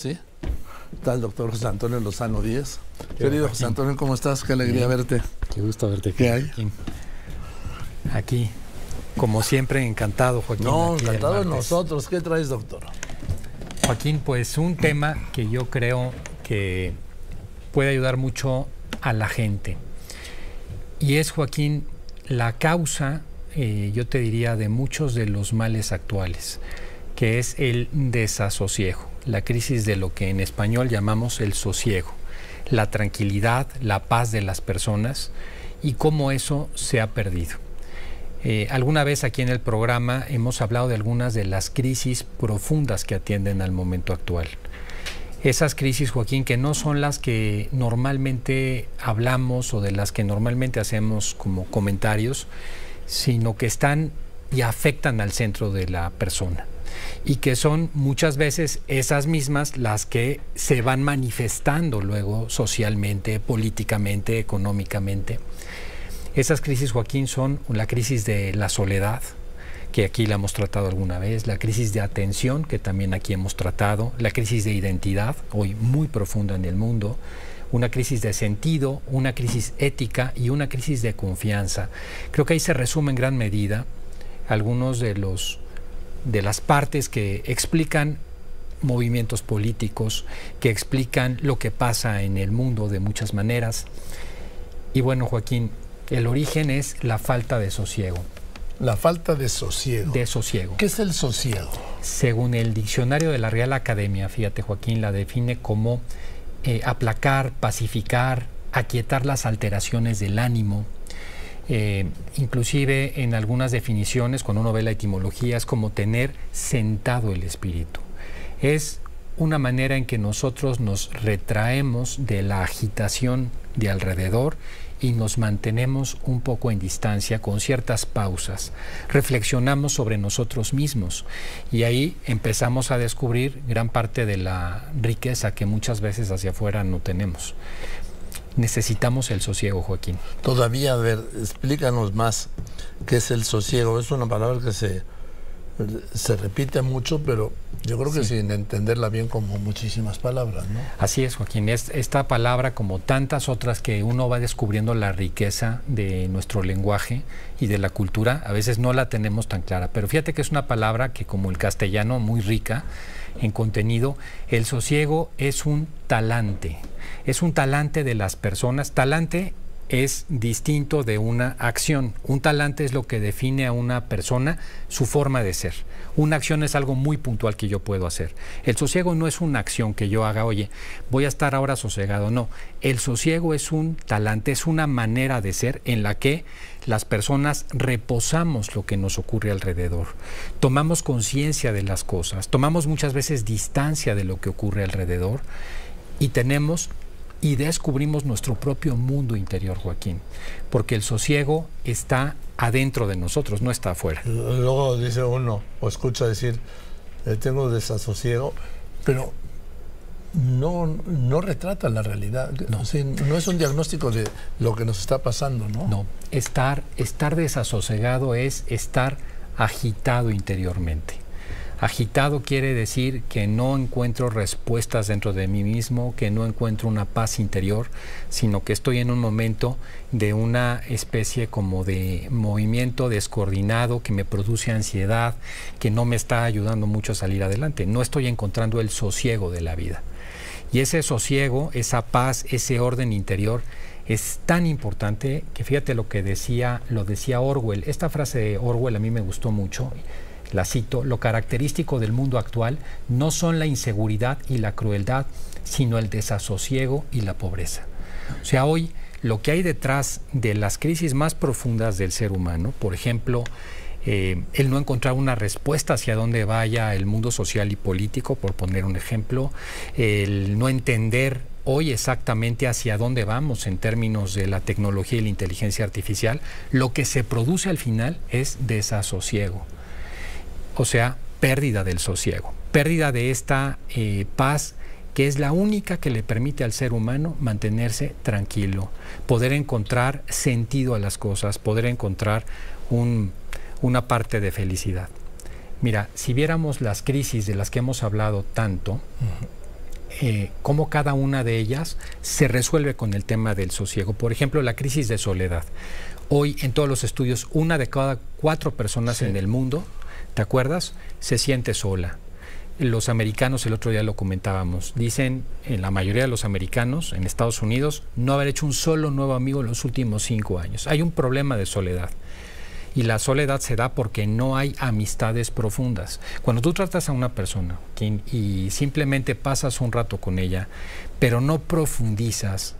¿sí? Está el doctor José Antonio Lozano Díez. Querido José Antonio, ¿cómo estás? Qué alegría verte. Qué gusto verte. ¿Qué hay? Aquí, como siempre, encantado, Joaquín. No, encantado de nosotros. ¿Qué traes, doctor? Joaquín, pues un tema que yo creo que puede ayudar mucho a la gente. Y es, Joaquín, la causa, yo te diría, de muchos de los males actuales, que es el desasosiego, la crisis de lo que en español llamamos el sosiego, la tranquilidad, la paz de las personas y cómo eso se ha perdido. Alguna vez aquí en el programa hemos hablado de algunas de las crisis profundas que atienden al momento actual. Esas crisis, Joaquín, que no son las que normalmente hablamos o de las que normalmente hacemos como comentarios, sino que están y afectan al centro de la persona. Y que son muchas veces esas mismas las que se van manifestando luego socialmente, políticamente, económicamente. Esas crisis, Joaquín, son la crisis de la soledad, que aquí la hemos tratado alguna vez, la crisis de atención, que también aquí hemos tratado, la crisis de identidad, hoy muy profunda en el mundo, una crisis de sentido, una crisis ética y una crisis de confianza. Creo que ahí se resume en gran medida algunos de las partes que explican movimientos políticos, que explican lo que pasa en el mundo de muchas maneras. Y bueno, Joaquín, el origen es la falta de sosiego. La falta de sosiego. De sosiego. ¿Qué es el sosiego? Según el diccionario de la Real Academia, fíjate, Joaquín, la define como aplacar, pacificar, aquietar las alteraciones del ánimo. Inclusive en algunas definiciones, cuando uno ve la etimología, es como tener sentado el espíritu. Es una manera en que nosotros nos retraemos de la agitación de alrededor y nos mantenemos un poco en distancia con ciertas pausas. Reflexionamos sobre nosotros mismos y ahí empezamos a descubrir gran parte de la riqueza que muchas veces hacia afuera no tenemos. Necesitamos el sosiego, Joaquín. Todavía, a ver, explícanos más qué es el sosiego. Es una palabra que se repite mucho, pero yo creo que sí, sin entenderla bien, como muchísimas palabras, ¿no? Así es, Joaquín. Esta palabra, como tantas otras que uno va descubriendo la riqueza de nuestro lenguaje y de la cultura, a veces no la tenemos tan clara. Pero fíjate que es una palabra que, como el castellano, muy rica en contenido. El sosiego es un talante. Es un talante de las personas. Talante es distinto de una acción. Un talante es lo que define a una persona, su forma de ser. Una acción es algo muy puntual que yo puedo hacer. El sosiego no es una acción que yo haga, oye, voy a estar ahora sosegado. No, el sosiego es un talante, es una manera de ser en la que las personas reposamos lo que nos ocurre alrededor. Tomamos conciencia de las cosas, tomamos muchas veces distancia de lo que ocurre alrededor y descubrimos nuestro propio mundo interior, Joaquín, porque el sosiego está adentro de nosotros, no está afuera. Luego dice uno, o escucha decir, tengo desasosiego, pero no retrata la realidad. No. O sea, no es un diagnóstico de lo que nos está pasando, ¿no? No, estar desasosegado es estar agitado interiormente. Agitado quiere decir que no encuentro respuestas dentro de mí mismo, que no encuentro una paz interior, sino que estoy en un momento de una especie como de movimiento descoordinado que me produce ansiedad, que no me está ayudando mucho a salir adelante. No estoy encontrando el sosiego de la vida. Y ese sosiego, esa paz, ese orden interior es tan importante que fíjate lo decía Orwell. Esta frase de Orwell a mí me gustó mucho. La cito: lo característico del mundo actual no son la inseguridad y la crueldad, sino el desasosiego y la pobreza. O sea, hoy lo que hay detrás de las crisis más profundas del ser humano, por ejemplo, el no encontrar una respuesta hacia dónde vaya el mundo social y político, por poner un ejemplo, el no entender hoy exactamente hacia dónde vamos en términos de la tecnología y la inteligencia artificial, lo que se produce al final es desasosiego. O sea, pérdida del sosiego, pérdida de esta paz que es la única que le permite al ser humano mantenerse tranquilo, poder encontrar sentido a las cosas, poder encontrar una parte de felicidad. Mira, si viéramos las crisis de las que hemos hablado tanto, cómo cada una de ellas se resuelve con el tema del sosiego. Por ejemplo, la crisis de soledad. Hoy en todos los estudios, 1 de cada 4 personas en el mundo, ¿te acuerdas?, se siente sola. Los americanos, el otro día lo comentábamos, dicen, en la mayoría de los americanos en Estados Unidos, no haber hecho un solo nuevo amigo en los últimos 5 años. Hay un problema de soledad. Y la soledad se da porque no hay amistades profundas. Cuando tú tratas a una persona y simplemente pasas un rato con ella, pero no profundizas,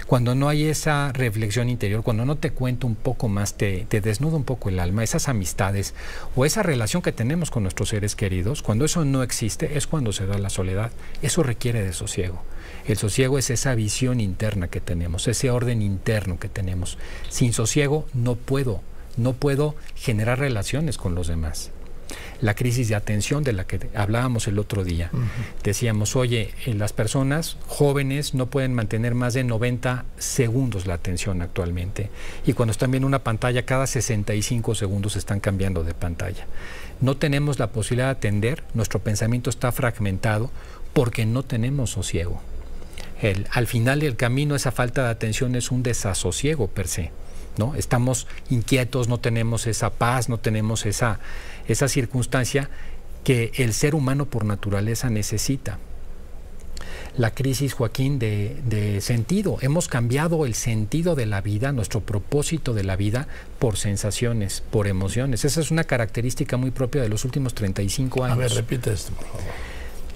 cuando no hay esa reflexión interior, cuando no te cuento un poco más, te desnuda un poco el alma, esas amistades o esa relación que tenemos con nuestros seres queridos, cuando eso no existe es cuando se da la soledad. Eso requiere de sosiego. El sosiego es esa visión interna que tenemos, ese orden interno que tenemos. Sin sosiego no puedo generar relaciones con los demás. La crisis de atención de la que hablábamos el otro día. Decíamos, oye, las personas jóvenes no pueden mantener más de 90 segundos la atención actualmente. Y cuando están viendo una pantalla, cada 65 segundos están cambiando de pantalla. No tenemos la posibilidad de atender, nuestro pensamiento está fragmentado porque no tenemos sosiego. Al final del camino, esa falta de atención es un desasosiego per se, ¿no? Estamos inquietos, no tenemos esa paz, no tenemos esa circunstancia que el ser humano por naturaleza necesita. La crisis, Joaquín, de sentido. Hemos cambiado el sentido de la vida, nuestro propósito de la vida, por sensaciones, por emociones. Esa es una característica muy propia de los últimos 35 años. A ver, repite esto, por favor.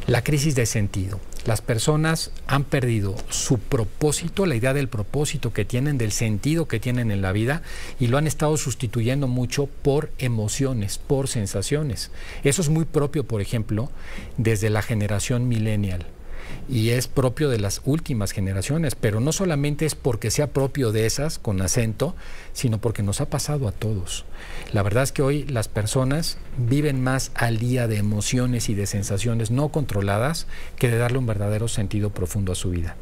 La crisis de sentido. Las personas han perdido su propósito, la idea del propósito que tienen, del sentido que tienen en la vida, y lo han estado sustituyendo mucho por emociones, por sensaciones. Eso es muy propio, por ejemplo, desde la generación millennial. Y es propio de las últimas generaciones, pero no solamente es porque sea propio de esas, con acento, sino porque nos ha pasado a todos. La verdad es que hoy las personas viven más al día de emociones y de sensaciones no controladas que de darle un verdadero sentido profundo a su vida.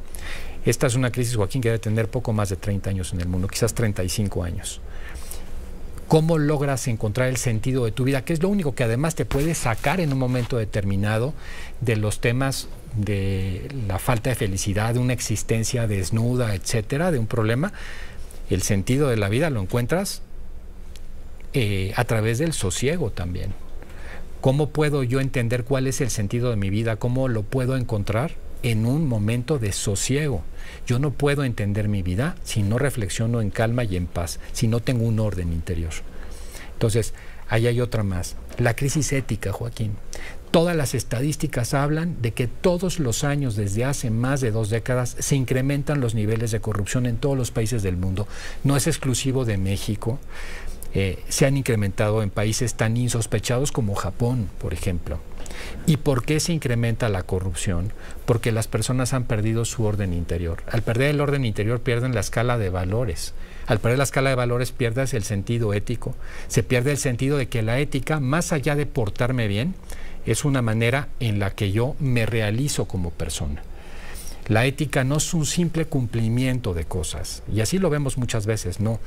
Esta es una crisis, Joaquín, que debe tener poco más de 30 años en el mundo, quizás 35 años. ¿Cómo logras encontrar el sentido de tu vida? Que es lo único que además te puede sacar en un momento determinado de los temas de la falta de felicidad, de una existencia desnuda, etcétera, de un problema. El sentido de la vida lo encuentras a través del sosiego también. ¿Cómo puedo yo entender cuál es el sentido de mi vida? ¿Cómo lo puedo encontrar? En un momento de sosiego. Yo no puedo entender mi vida si no reflexiono en calma y en paz, si no tengo un orden interior. Entonces, ahí hay otra más. La crisis ética, Joaquín. Todas las estadísticas hablan de que todos los años, desde hace más de 2 décadas, se incrementan los niveles de corrupción en todos los países del mundo. No es exclusivo de México. Se han incrementado en países tan insospechados como Japón, por ejemplo. ¿Y por qué se incrementa la corrupción? Porque las personas han perdido su orden interior. Al perder el orden interior pierden la escala de valores. Al perder la escala de valores pierdes el sentido ético. Se pierde el sentido de que la ética, más allá de portarme bien, es una manera en la que yo me realizo como persona. La ética no es un simple cumplimiento de cosas. Y así lo vemos muchas veces, no.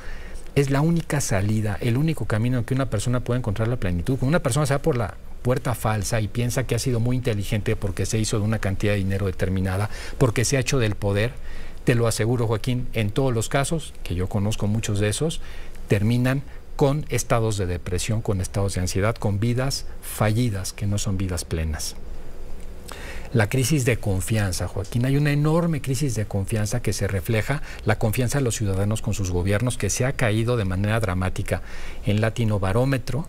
Es la única salida, el único camino en que una persona puede encontrar la plenitud. Cuando una persona se va por la puerta falsa y piensa que ha sido muy inteligente porque se hizo de una cantidad de dinero determinada, porque se ha hecho del poder, te lo aseguro, Joaquín, en todos los casos, que yo conozco muchos de esos, terminan con estados de depresión, con estados de ansiedad, con vidas fallidas, que no son vidas plenas. La crisis de confianza, Joaquín. Hay una enorme crisis de confianza que se refleja, la confianza de los ciudadanos con sus gobiernos, que se ha caído de manera dramática. En Latinobarómetro,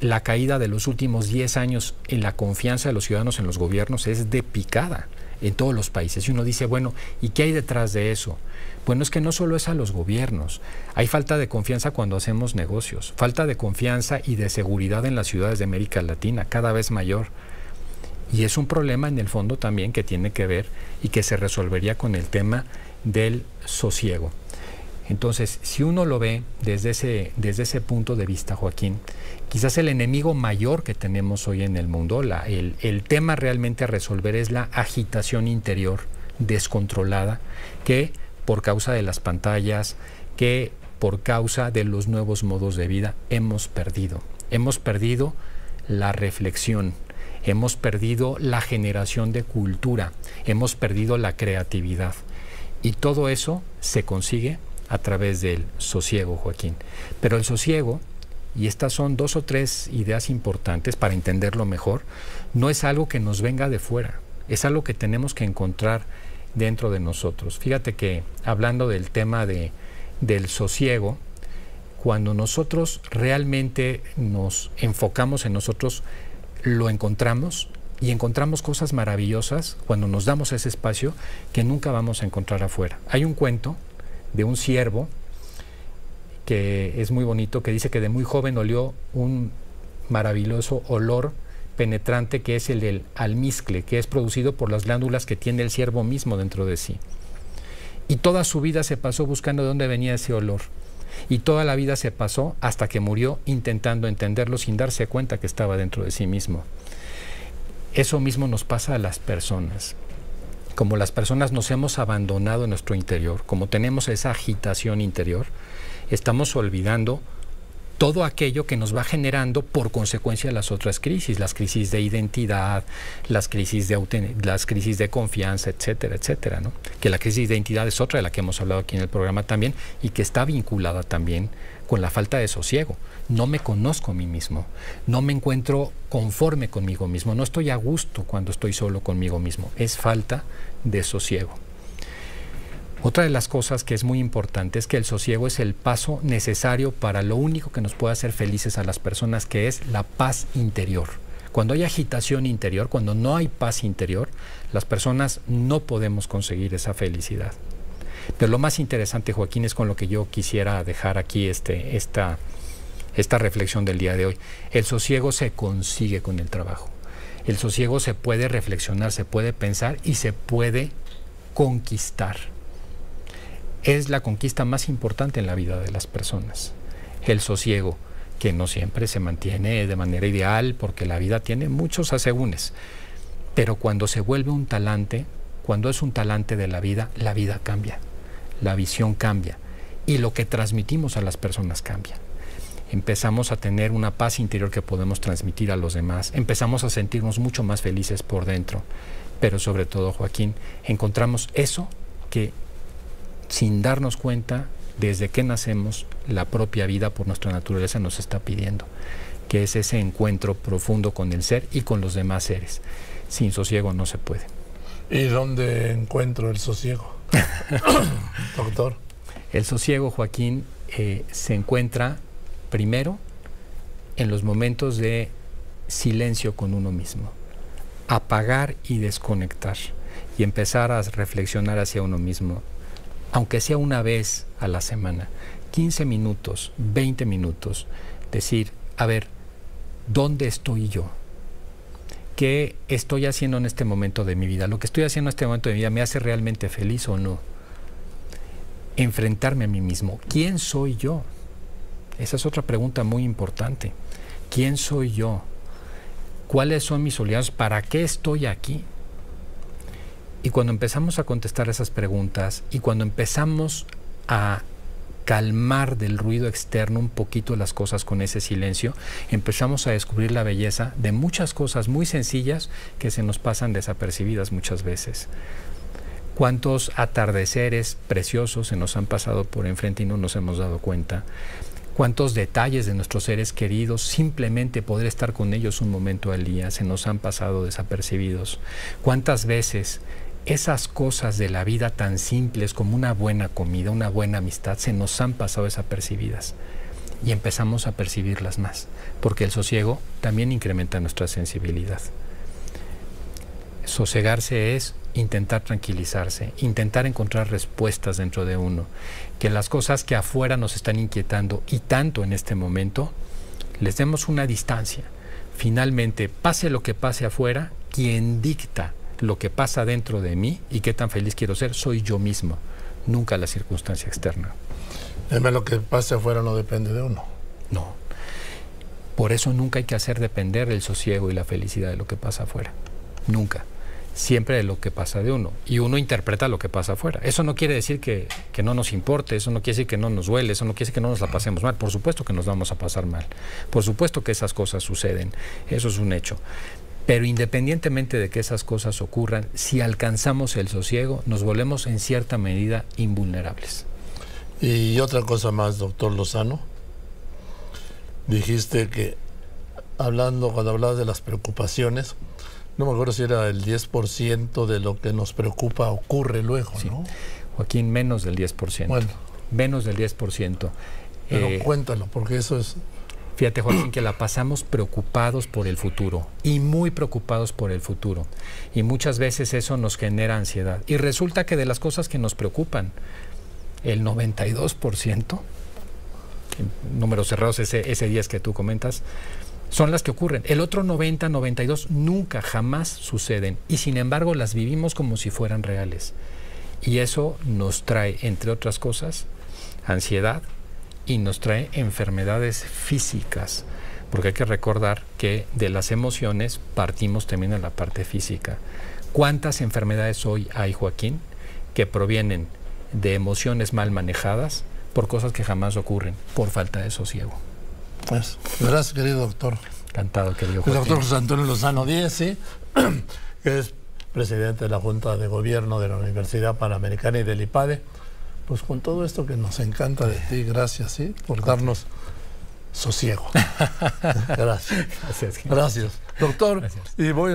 la caída de los últimos 10 años en la confianza de los ciudadanos en los gobiernos es de picada en todos los países. Y uno dice, bueno, ¿y qué hay detrás de eso? Bueno, es que no solo es a los gobiernos. Hay falta de confianza cuando hacemos negocios, falta de confianza y de seguridad en las ciudades de América Latina, cada vez mayor. Y es un problema en el fondo también que tiene que ver y que se resolvería con el tema del sosiego. Entonces, si uno lo ve desde ese punto de vista, Joaquín, quizás el enemigo mayor que tenemos hoy en el mundo, el tema realmente a resolver es la agitación interior descontrolada que por causa de las pantallas, que por causa de los nuevos modos de vida hemos perdido. Hemos perdido la reflexión, hemos perdido la generación de cultura, hemos perdido la creatividad. Y todo eso se consigue a través del sosiego, Joaquín. Pero el sosiego, y estas son 2 o 3 ideas importantes para entenderlo mejor, no es algo que nos venga de fuera, es algo que tenemos que encontrar dentro de nosotros. Fíjate que hablando del tema del sosiego, cuando nosotros realmente nos enfocamos en nosotros, lo encontramos, y encontramos cosas maravillosas cuando nos damos ese espacio que nunca vamos a encontrar afuera. Hay un cuento de un ciervo que es muy bonito, que dice que de muy joven olió un maravilloso olor penetrante que es el del almizcle, que es producido por las glándulas que tiene el ciervo mismo dentro de sí. Y toda su vida se pasó buscando de dónde venía ese olor. Y toda la vida se pasó hasta que murió intentando entenderlo sin darse cuenta que estaba dentro de sí mismo. Eso mismo nos pasa a las personas. Como las personas nos hemos abandonado en nuestro interior, como tenemos esa agitación interior, estamos olvidando todo aquello que nos va generando por consecuencia las otras crisis, las crisis de identidad, las crisis de confianza, etcétera, etcétera, ¿no? Que la crisis de identidad es otra de la que hemos hablado aquí en el programa también y que está vinculada también con la falta de sosiego. No me conozco a mí mismo, no me encuentro conforme conmigo mismo, no estoy a gusto cuando estoy solo conmigo mismo, es falta de sosiego. Otra de las cosas que es muy importante es que el sosiego es el paso necesario para lo único que nos puede hacer felices a las personas, que es la paz interior. Cuando hay agitación interior, cuando no hay paz interior, las personas no podemos conseguir esa felicidad. Pero lo más interesante, Joaquín, es con lo que yo quisiera dejar aquí esta reflexión del día de hoy. El sosiego se consigue con el trabajo. El sosiego se puede reflexionar, se puede pensar y se puede conquistar. Es la conquista más importante en la vida de las personas. El sosiego, que no siempre se mantiene de manera ideal porque la vida tiene muchos asegúnes. Pero cuando se vuelve un talante, cuando es un talante de la vida cambia, la visión cambia y lo que transmitimos a las personas cambia. Empezamos a tener una paz interior que podemos transmitir a los demás, empezamos a sentirnos mucho más felices por dentro, pero sobre todo, Joaquín, encontramos eso que sin darnos cuenta, desde que nacemos, la propia vida por nuestra naturaleza nos está pidiendo, que es ese encuentro profundo con el ser y con los demás seres. Sin sosiego no se puede. ¿Y dónde encuentro el sosiego, doctor? El sosiego, Joaquín, se encuentra primero en los momentos de silencio con uno mismo. Apagar y desconectar y empezar a reflexionar hacia uno mismo, aunque sea una vez a la semana, 15 minutos, 20 minutos, decir, a ver, ¿dónde estoy yo? ¿Qué estoy haciendo en este momento de mi vida? ¿Lo que estoy haciendo en este momento de mi vida me hace realmente feliz o no? Enfrentarme a mí mismo. ¿Quién soy yo? Esa es otra pregunta muy importante. ¿Quién soy yo? ¿Cuáles son mis obligaciones? ¿Para qué estoy aquí? Y cuando empezamos a contestar esas preguntas y cuando empezamos a calmar del ruido externo un poquito las cosas con ese silencio, empezamos a descubrir la belleza de muchas cosas muy sencillas que se nos pasan desapercibidas muchas veces. ¿Cuántos atardeceres preciosos se nos han pasado por enfrente y no nos hemos dado cuenta? ¿Cuántos detalles de nuestros seres queridos, simplemente poder estar con ellos un momento al día, se nos han pasado desapercibidos? ¿Cuántas veces esas cosas de la vida tan simples como una buena comida, una buena amistad, se nos han pasado desapercibidas? Y empezamos a percibirlas más, porque el sosiego también incrementa nuestra sensibilidad. Sosegarse es intentar tranquilizarse, intentar encontrar respuestas dentro de uno, que las cosas que afuera nos están inquietando y tanto en este momento, les demos una distancia. Finalmente, pase lo que pase afuera, quien dicta lo que pasa dentro de mí y qué tan feliz quiero ser, soy yo mismo, nunca la circunstancia externa. Además, lo que pase afuera no depende de uno. No. Por eso nunca hay que hacer depender el sosiego y la felicidad de lo que pasa afuera. Nunca. Siempre de lo que pasa de uno. Y uno interpreta lo que pasa afuera. Eso no quiere decir que no nos importe, eso no quiere decir que no nos duele, eso no quiere decir que no nos la pasemos mal. Por supuesto que nos vamos a pasar mal. Por supuesto que esas cosas suceden. Eso es un hecho. Pero independientemente de que esas cosas ocurran, si alcanzamos el sosiego, nos volvemos en cierta medida invulnerables. Y otra cosa más, doctor Lozano. Dijiste que, cuando hablabas de las preocupaciones, no me acuerdo si era el 10% de lo que nos preocupa ocurre luego, Sí. ¿no? Joaquín, menos del 10%. Bueno. Menos del 10%. Pero cuéntalo, porque eso es... Fíjate, Joaquín, que la pasamos preocupados por el futuro y muy preocupados por el futuro. Y muchas veces eso nos genera ansiedad. Y resulta que de las cosas que nos preocupan, el 92%, en números cerrados, ese 10 que tú comentas, son las que ocurren. El otro 90, 92 nunca, jamás suceden. Y sin embargo las vivimos como si fueran reales. Y eso nos trae, entre otras cosas, ansiedad, y nos trae enfermedades físicas, porque hay que recordar que de las emociones partimos también en la parte física. ¿Cuántas enfermedades hoy hay, Joaquín, que provienen de emociones mal manejadas por cosas que jamás ocurren, por falta de sosiego? Pues, gracias, querido doctor. Encantado, querido El Joaquín. doctor José Antonio Lozano Díez, ¿sí? Que es presidente de la Junta de Gobierno de la Universidad Panamericana y del IPADE. Pues con todo esto que nos encanta de ti, gracias, ¿sí? Por darnos sosiego. Gracias. Gracias. Gracias. Doctor, Gracias. y voy a